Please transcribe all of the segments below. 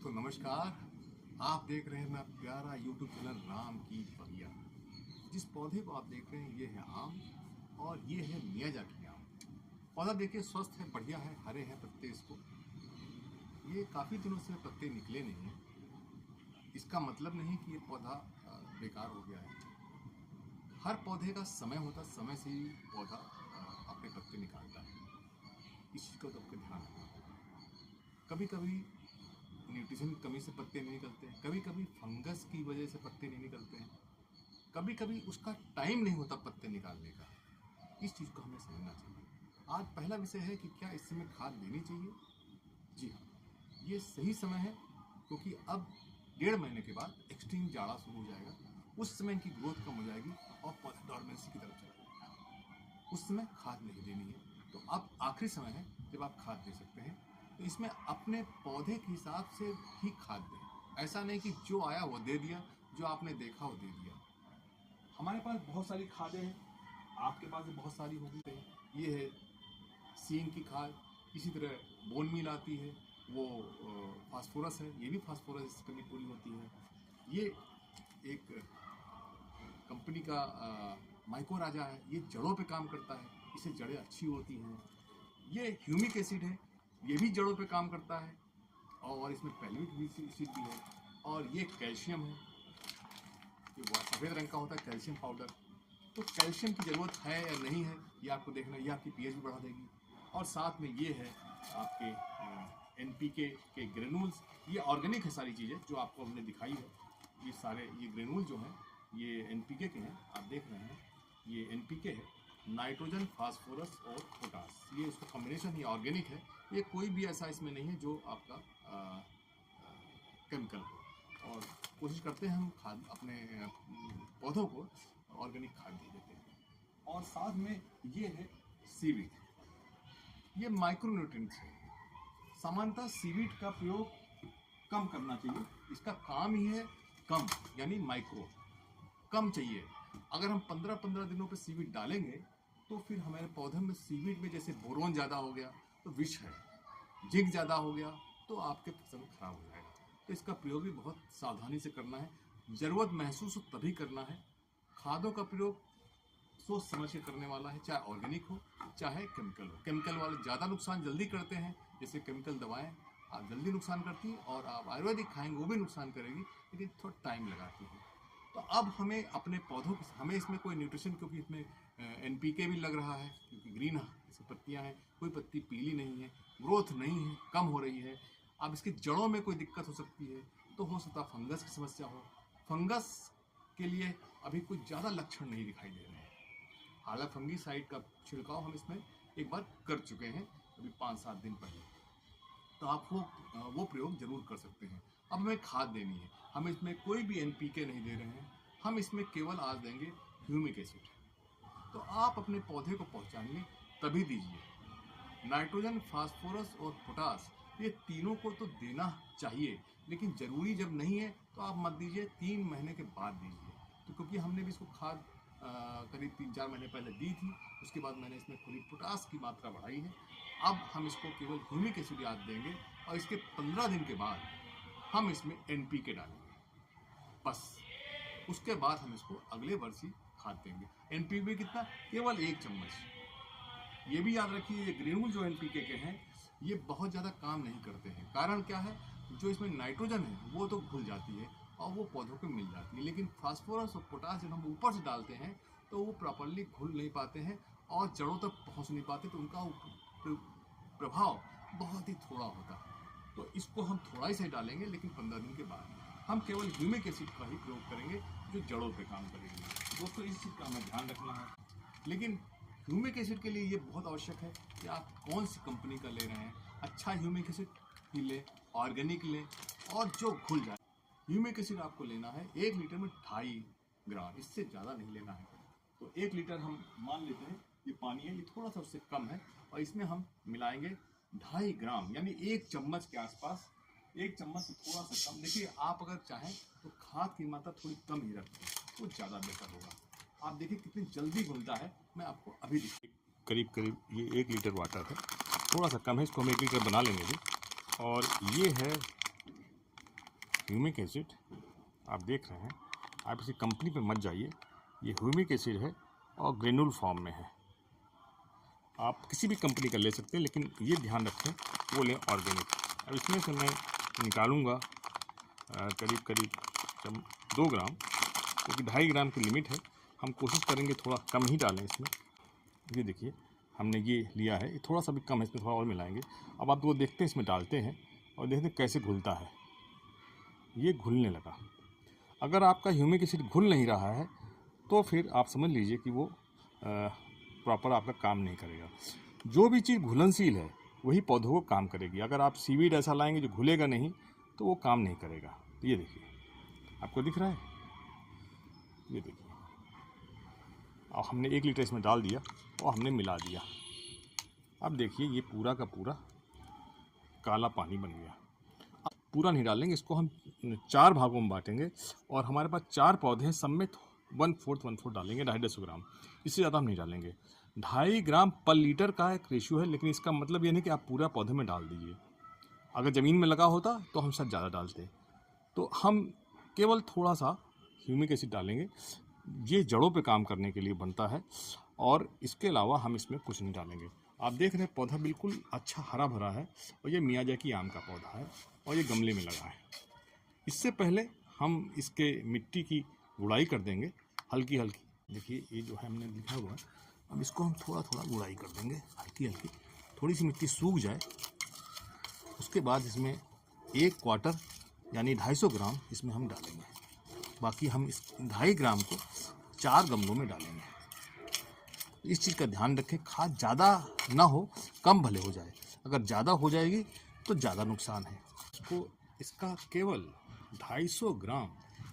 दोस्तों नमस्कार। आप देख रहे हैं मेरा प्यारा यूट्यूब चैनल राम की बगिया। जिस पौधे को आप देख रहे हैं ये है आम और ये है मियाजाकी आम। पौधा देखिए स्वस्थ है, बढ़िया है, हरे हैं पत्ते इसको। ये काफ़ी दिनों से पत्ते निकले नहीं हैं। इसका मतलब नहीं कि ये पौधा बेकार हो गया है। हर पौधे का समय होता है, समय से ही पौधा अपने पत्ते निकालता है। इस चीज़ को तो आपको ध्यान रखना होगा। कभी कभी न्यूट्रिशन की कमी से पत्ते नहीं निकलते हैं, कभी कभी फंगस की वजह से पत्ते नहीं निकलते हैं, कभी कभी उसका टाइम नहीं होता पत्ते निकालने का। इस चीज़ को हमें समझना चाहिए। आज पहला विषय है कि क्या इस समय खाद देनी चाहिए। जी हाँ, ये सही समय है, क्योंकि अब 1.5 महीने के बाद एक्सट्रीम जाड़ा शुरू हो जाएगा। उस समय इनकी ग्रोथ कम हो जाएगी और पौधा डॉर्मेंसी की तरफ चला जाएगा। उस समय खाद नहीं देनी है। तो अब आखिरी समय है जब आप खाद दे सकते हैं। तो इसमें अपने पौधे के हिसाब से ही खाद दें। ऐसा नहीं कि जो आया वो दे दिया, जो आपने देखा वो दे दिया। हमारे पास बहुत सारी खादें हैं, आपके पास भी बहुत सारी होगी। ये है सींग की खाद, इसी तरह बोन मील आती है, वो फास्फोरस है, ये भी फास्फोरस इसकी कमी पूरी होती है। ये एक कंपनी का माइको राजा है, ये जड़ों पे काम करता है, इससे जड़ें अच्छी होती हैं। ये ह्यूमिक एसिड है, ये भी जड़ों पे काम करता है और इसमें पैल्विक एसिड भी है। और ये कैल्शियम है, ये सफ़ेद रंग का होता है कैल्शियम पाउडर। तो कैल्शियम की ज़रूरत है या नहीं है ये आपको देखना, ये आपकी पीएच भी बढ़ा देगी। और साथ में ये है आपके एनपीके के ग्रेनुल्स। ये ऑर्गेनिक है सारी चीज़ें जो आपको हमने दिखाई है। ये सारे ये ग्रेनुल जो हैं ये एनपीके के हैं, आप देख रहे हैं। ये एनपीके है, नाइट्रोजन, फास्फोरस और पोटास। ये उसका कॉम्बिनेशन ही ऑर्गेनिक है। ये कोई भी ऐसा इसमें नहीं है जो आपका केमिकल हो। और कोशिश करते हैं हम खाद अपने पौधों को ऑर्गेनिक खाद दे देते हैं। और साथ में ये है सीवीड, ये माइक्रोन्यूट्रिएंट्स है। सामान्यतः सीवीड का प्रयोग कम करना चाहिए। इसका काम ही है कम, यानी माइक्रो कम चाहिए। अगर हम 15-15 दिनों पे सीवीड डालेंगे तो फिर हमारे पौधे में सीवीड में जैसे बोरोन ज़्यादा हो गया तो विष है, जिंक ज़्यादा हो गया तो आपके फसल खराब हो जाएगा। तो इसका प्रयोग भी बहुत सावधानी से करना है, ज़रूरत महसूस हो तभी करना है। खादों का प्रयोग सोच समझ के करने वाला है, चाहे ऑर्गेनिक हो चाहे केमिकल हो। केमिकल वाले ज़्यादा नुकसान जल्दी करते हैं, जैसे केमिकल दवाएं आप जल्दी नुकसान करती हैं, और आप आयुर्वेदिक खाएंगे वो भी नुकसान करेगी, लेकिन थोड़ा टाइम लगाती है। तो अब हमें अपने पौधों की, हमें इसमें कोई न्यूट्रिशन, क्योंकि इसमें एनपीके भी लग रहा है, क्योंकि ग्रीन इसकी पत्तियाँ हैं, कोई पत्ती पीली नहीं है, ग्रोथ नहीं है, कम हो रही है। अब इसकी जड़ों में कोई दिक्कत हो सकती है, तो हो सकता है फंगस की समस्या हो। फंगस के लिए अभी कुछ ज़्यादा लक्षण नहीं दिखाई दे रहे हैं। हालांकि फंगीसाइड का छिड़काव हम इसमें एक बार कर चुके हैं अभी 5-7 दिन पहले, तो आप वो प्रयोग जरूर कर सकते हैं। अब हमें खाद देनी है, हम इसमें कोई भी एनपीके नहीं दे रहे हैं, हम इसमें केवल आज देंगे ह्यूमिक एसिड। तो आप अपने पौधे को पहुंचाएंगे तभी दीजिए। नाइट्रोजन, फास्फोरस और पोटास, ये तीनों को तो देना चाहिए, लेकिन ज़रूरी जब नहीं है तो आप मत दीजिए, 3 महीने के बाद दीजिए। तो क्योंकि हमने भी इसको खाद करीब 3-4 महीने पहले दी थी, उसके बाद मैंने इसमें थोड़ी पोटास की मात्रा बढ़ाई है। अब हम इसको केवल ह्यूमिक एसिड आज देंगे और इसके 15 दिन के बाद हम इसमें एनपीके डालेंगे, बस। उसके बाद हम इसको अगले वर्ष ही खाद देंगे। एनपीके कितना? केवल 1 चम्मच। ये भी याद रखिए, ये ग्रेनुल जो एनपीके के हैं ये बहुत ज़्यादा काम नहीं करते हैं। कारण क्या है? जो इसमें नाइट्रोजन है वो तो घुल जाती है और वो पौधों को मिल जाती है, लेकिन फास्फोरस और पोटास जब हम ऊपर से डालते हैं तो वो प्रॉपरली घुल नहीं पाते हैं और जड़ों तक पहुंच नहीं पाते, तो उनका प्रभाव बहुत ही थोड़ा होता है। तो इसको हम थोड़ा ही से डालेंगे, लेकिन 15 दिन के बाद हम केवल ह्यूमिक एसिड का ही प्रयोग करेंगे जो जड़ों पे काम करेंगे। दोस्तों इस चीज़ का हमें ध्यान रखना है। लेकिन ह्यूमिक एसिड के लिए ये बहुत आवश्यक है कि आप कौन सी कंपनी का ले रहे हैं। अच्छा ह्यूमिक एसिड ही लें, ऑर्गेनिक लें और जो घुल जाए। ह्यूमिक एसिड आपको लेना है 1 लीटर में 2.5 ग्राम, इससे ज़्यादा नहीं लेना है। तो 1 लीटर हम मान लेते हैं, ये पानी है, ये थोड़ा सा उससे कम है, और इसमें हम मिलाएंगे 2.5 ग्राम, यानी 1 चम्मच के आसपास। 1 चम्मच से थोड़ा सा कम। देखिए, आप अगर चाहें तो खाद की मात्रा थोड़ी कम ही रखें, वो ज़्यादा बेहतर होगा। आप देखिए कितनी जल्दी घुलता है, मैं आपको अभी दिखाई। करीब ये 1 लीटर वाटर है, थोड़ा सा कम है, इसको हम 1 लीटर बना लेंगे भी। और ये है ह्यूमिक एसिड आप देख रहे हैं, आप इसी कंपनी पे मत जाइए, ये ह्यूमिक एसिड है और ग्रेनुल फॉर्म में है। आप किसी भी कंपनी का ले सकते हैं, लेकिन ये ध्यान रखें वो लें ऑर्गेनिक। अब इसमें से मैं निकालूंगा करीब 2 ग्राम, क्योंकि 2.5 ग्राम की लिमिट है। हम कोशिश करेंगे थोड़ा कम ही डालें इसमें। ये देखिए हमने ये लिया है, ये थोड़ा सा भी कम है, इसमें थोड़ा और मिलाएंगे। अब आप वो देखते हैं, इसमें डालते हैं और देखते हैं कैसे घुलता है। ये घुलने लगा। अगर आपका ह्यूमिक एसिड घुल नहीं रहा है तो फिर आप समझ लीजिए कि वो प्रॉपर आपका काम नहीं करेगा। जो भी चीज़ घुलनशील है वही पौधों को काम करेगी। अगर आप सीवीड ऐसा लाएंगे जो घुलेगा नहीं तो वो काम नहीं करेगा। तो ये देखिए, आपको दिख रहा है, ये देखिए। और हमने 1 लीटर इसमें डाल दिया और हमने मिला दिया। अब देखिए ये पूरा का पूरा काला पानी बन गया। अब पूरा नहीं डालेंगे, इसको हम 4 भागों में बांटेंगे और हमारे पास 4 पौधे हैं, सब में 1/4 डालेंगे, 250 ग्राम। इससे ज़्यादा हम नहीं डालेंगे। 2.5 ग्राम पर लीटर का एक रेशियो है, लेकिन इसका मतलब ये नहीं कि आप पूरा पौधे में डाल दीजिए। अगर ज़मीन में लगा होता तो हम शायद ज़्यादा डालते। तो हम केवल थोड़ा सा ह्यूमिक एसिड डालेंगे, ये जड़ों पे काम करने के लिए बनता है, और इसके अलावा हम इसमें कुछ नहीं डालेंगे। आप देख रहे हैं पौधा बिल्कुल अच्छा हरा भरा है, और ये मियाजाकी आम का पौधा है और ये गमले में लगा है। इससे पहले हम इसके मिट्टी की गुड़ाई कर देंगे हल्की हल्की। देखिए ये जो है हमने लिखा हुआ है, अब इसको हम थोड़ा थोड़ा गुड़ाई कर देंगे हल्की हल्की, थोड़ी सी मिट्टी सूख जाए। उसके बाद इसमें 1 क्वार्टर यानी 250 ग्राम इसमें हम डालेंगे। बाकी हम इस 2.5 ग्राम को 4 गमलों में डालेंगे। इस चीज़ का ध्यान रखें, खाद ज़्यादा ना हो, कम भले हो जाए। अगर ज़्यादा हो जाएगी तो ज़्यादा नुकसान है। इसका केवल 250 ग्राम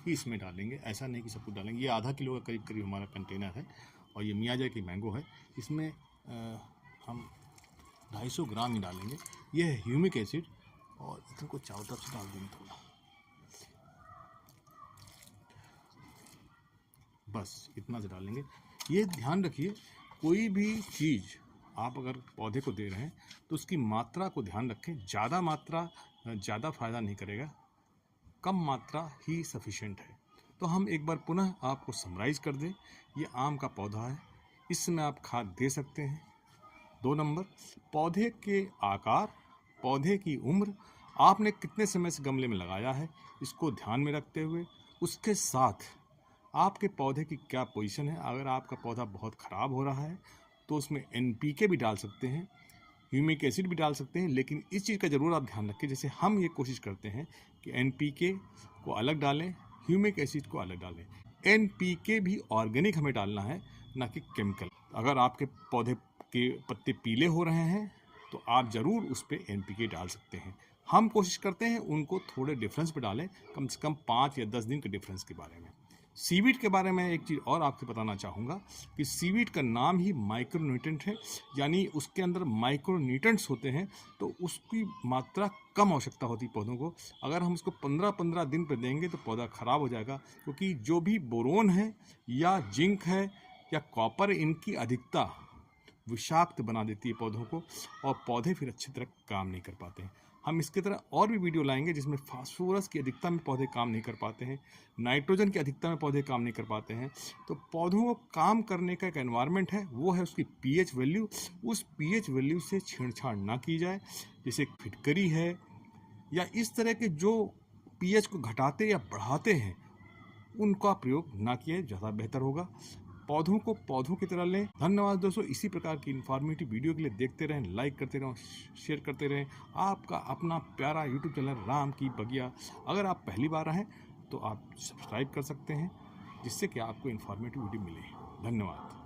ही इसमें डालेंगे, ऐसा नहीं कि सब कुछ डालेंगे। ये आधा किलो का करीब करीब हमारा कंटेनर है और ये मियाजाकी मैंगो है। इसमें हम 250 ग्राम ही डालेंगे। ये है ह्यूमिक एसिड, और इनको चारों तरफ से डाल देंगे थोड़ा, बस इतना से डालेंगे। ये ध्यान रखिए, कोई भी चीज़ आप अगर पौधे को दे रहे हैं तो उसकी मात्रा को ध्यान रखें। ज़्यादा मात्रा ज़्यादा फ़ायदा नहीं करेगा, कम मात्रा ही सफिशिएंट है। तो हम एक बार पुनः आपको समराइज़ कर दें। ये आम का पौधा है, इसमें आप खाद दे सकते हैं। 2 नंबर, पौधे के आकार, पौधे की उम्र, आपने कितने समय से गमले में लगाया है, इसको ध्यान में रखते हुए, उसके साथ आपके पौधे की क्या पोजीशन है। अगर आपका पौधा बहुत ख़राब हो रहा है तो उसमें NPK भी डाल सकते हैं, ह्यूमिक एसिड भी डाल सकते हैं, लेकिन इस चीज़ का ज़रूर आप ध्यान रखें, जैसे हम ये कोशिश करते हैं कि NPK को अलग डालें, ह्यूमिक एसिड को अलग डालें। NPK भी ऑर्गेनिक हमें डालना है, ना कि केमिकल। अगर आपके पौधे के पत्ते पीले हो रहे हैं तो आप ज़रूर उस पर NPK डाल सकते हैं। हम कोशिश करते हैं उनको थोड़े डिफरेंस पे डालें, कम से कम 5 या 10 दिन के डिफरेंस के बारे में। सीवीड के बारे में एक चीज़ और आपसे बताना चाहूँगा कि सीवीड का नाम ही माइक्रोन्यूट्रेंट है, यानी उसके अंदर माइक्रोन्यूट्रेंट्स होते हैं, तो उसकी मात्रा कम आवश्यकता होती है पौधों को। अगर हम उसको 15-15 दिन पर देंगे तो पौधा ख़राब हो जाएगा, क्योंकि जो भी बोरोन है या जिंक है या कॉपर, इनकी अधिकता विषाक्त बना देती है पौधों को, और पौधे फिर अच्छी तरह काम नहीं कर पाते हैं। हम इसकी तरह और भी वीडियो लाएंगे जिसमें फास्फोरस की अधिकता में पौधे काम नहीं कर पाते हैं, नाइट्रोजन की अधिकता में पौधे काम नहीं कर पाते हैं। तो पौधों को काम करने का एक एनवायरनमेंट है, वो है उसकी पीएच वैल्यू। उस पीएच वैल्यू से छेड़छाड़ ना की जाए, जैसे फिटकरी है या इस तरह के जो पीएच को घटाते या बढ़ाते हैं, उनका प्रयोग ना किया ज़्यादा बेहतर होगा। पौधों को पौधों की तरह लें। धन्यवाद दोस्तों, इसी प्रकार की इन्फॉर्मेटिव वीडियो के लिए देखते रहें, लाइक करते रहें, शेयर करते रहें। आपका अपना प्यारा यूट्यूब चैनल राम की बगिया। अगर आप पहली बार आएँ तो आप सब्सक्राइब कर सकते हैं, जिससे कि आपको इन्फॉर्मेटिव वीडियो मिले। धन्यवाद।